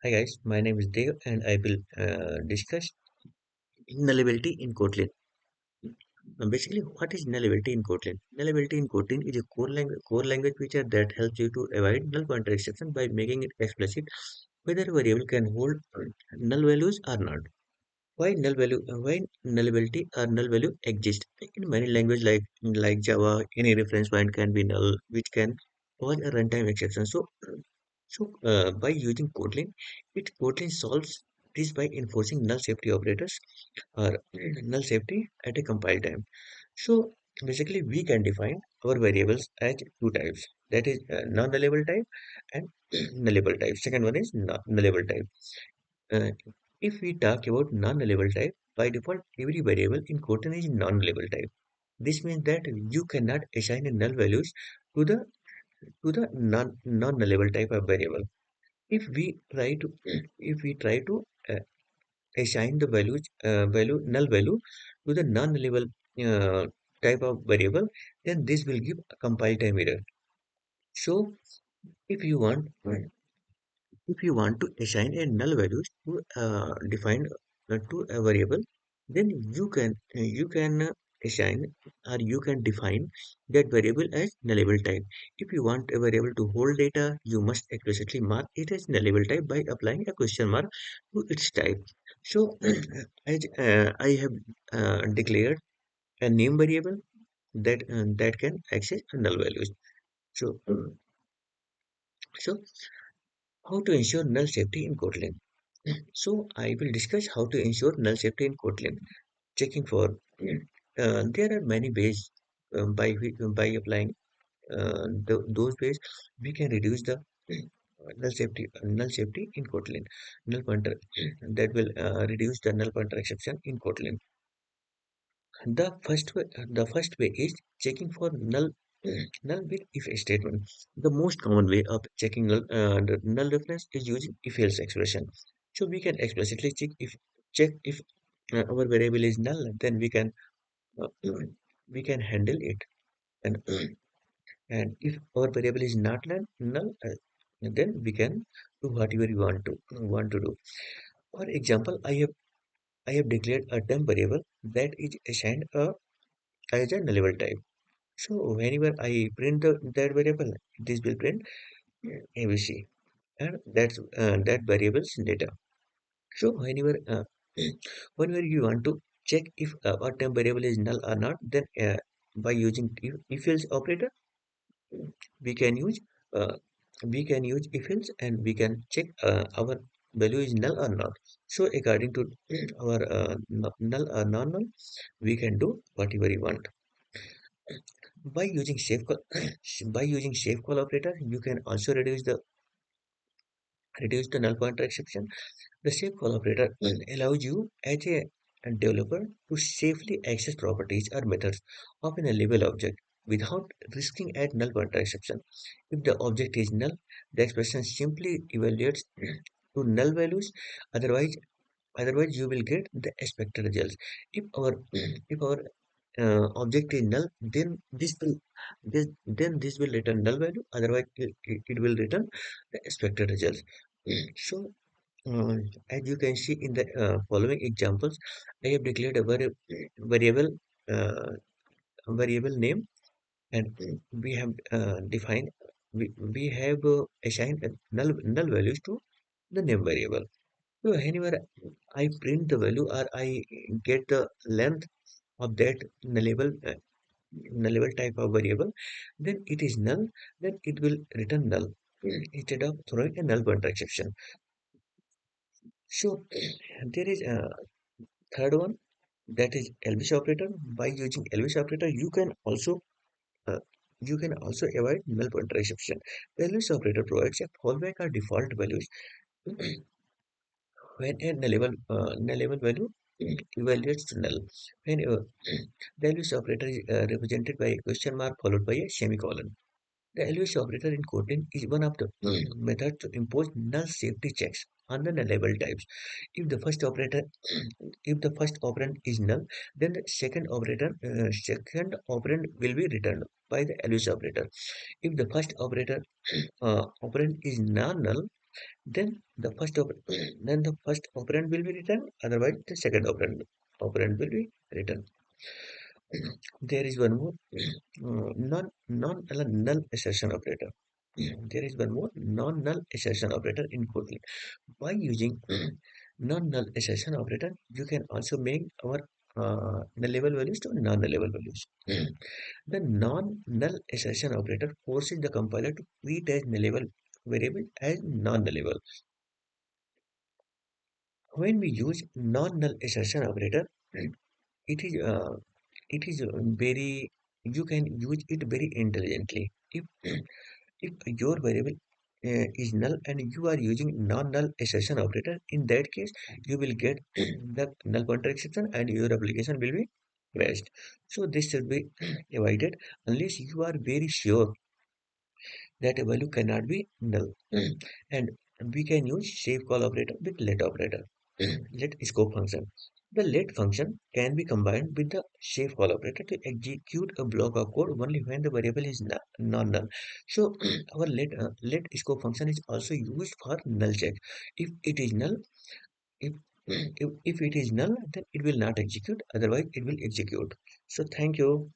Hi guys, my name is Dev and I will discuss nullability in Kotlin. Basically, what is nullability in Kotlin? Nullability in Kotlin is a core language feature that helps you to avoid null pointer exception by making it explicit whether a variable can hold null values or not. Why nullability or null value exist? In many languages like Java, any reference point can be null, which can cause a runtime exception. So, by using Kotlin solves this by enforcing null safety operators or null safety at a compile time. So, basically, we can define our variables as two types. That is non-nullable type and nullable type. Second one is nullable type. Uh, if we talk about non-nullable type, by default, every variable in Kotlin is non-nullable type. This means that you cannot assign a null values to the non-nullable type of variable. If we try to assign the null value to the non-nullable uh, type of variable, then this will give a compile time error. So if you want if you want to assign a null value to define to a variable, then you can assign or you can define that variable as nullable type. If you want a variable to hold data, you must explicitly mark it as nullable type by applying a question mark to its type. So as I have declared a name variable that can access null values. So so how to ensure null safety in Kotlin? So I will discuss how to ensure null safety in Kotlin. Checking for there are many ways by applying those ways we can reduce the null safety in Kotlin. Null pointer that will reduce the null pointer exception in Kotlin. The first way is checking for null with if statement. The most common way of checking the null reference is using if else expression. So we can explicitly check if our variable is null, then uh, we can handle it. And and if our variable is not null, then we can do whatever we want to do. For example, I have declared a temp variable that is assigned as a nullable type. So whenever I print that variable, this will print ABC, and that variable's data. So whenever you want to check if a temp variable is null or not, then by using if else operator, we can use uh, if else and we can check our value is null or not. So according to our null or non-null, we can do whatever we want. By using safe call, by using safe call operator, you can also reduce the null pointer exception. The safe call operator allows you as a developer to safely access properties or methods of an label object without risking a null pointer exception. If the object is null, the expression simply evaluates to null values. Otherwise, otherwise you will get the expected results. If our object is null, then this will return null value. Otherwise, it will return the expected results. So, uh, as you can see in the following examples, I have declared a variable uh, variable name, and we have defined we have assigned null values to the name variable. So whenever I print the value or I get the length of that nullable type of variable, then it is null, then it will return null instead of throwing a null pointer exception. So there is a third one, that is Elvis operator. By using Elvis operator, uh, you can also avoid null pointer exception. The Elvis operator provides a fallback or default values when a nullable value evaluates to null. When the Elvis operator is represented by a question mark followed by a semicolon. The LUS operator in Kotlin is one of the methods to impose null safety checks on the nullable types. If the first operator, if the first operand is null, then the second operand will be returned by the LUS operator. If the first operand is non-null, Then the first then the first operand will be returned, otherwise the second operand will be returned. There is one more null assertion operator. There is one more non-null assertion operator in Kotlin. By using non-null assertion operator, you can also make our nullable values to non-nullable values. The non-null assertion operator forces the compiler to treat as nullable variable as non-nullable. When we use non-null assertion operator, it is very you can use it very intelligently. If your variable is null and you are using non-null assertion operator, in that case you will get the null pointer exception and your application will be crashed. So this should be avoided unless you are very sure that a value cannot be null. And we can use save call operator with let operator. Let scope function. The let function can be combined with the save call operator to execute a block of code only when the variable is non-null. So our let scope function is also used for null check. If it is null, if if it is null, then it will not execute. Otherwise, it will execute. So thank you.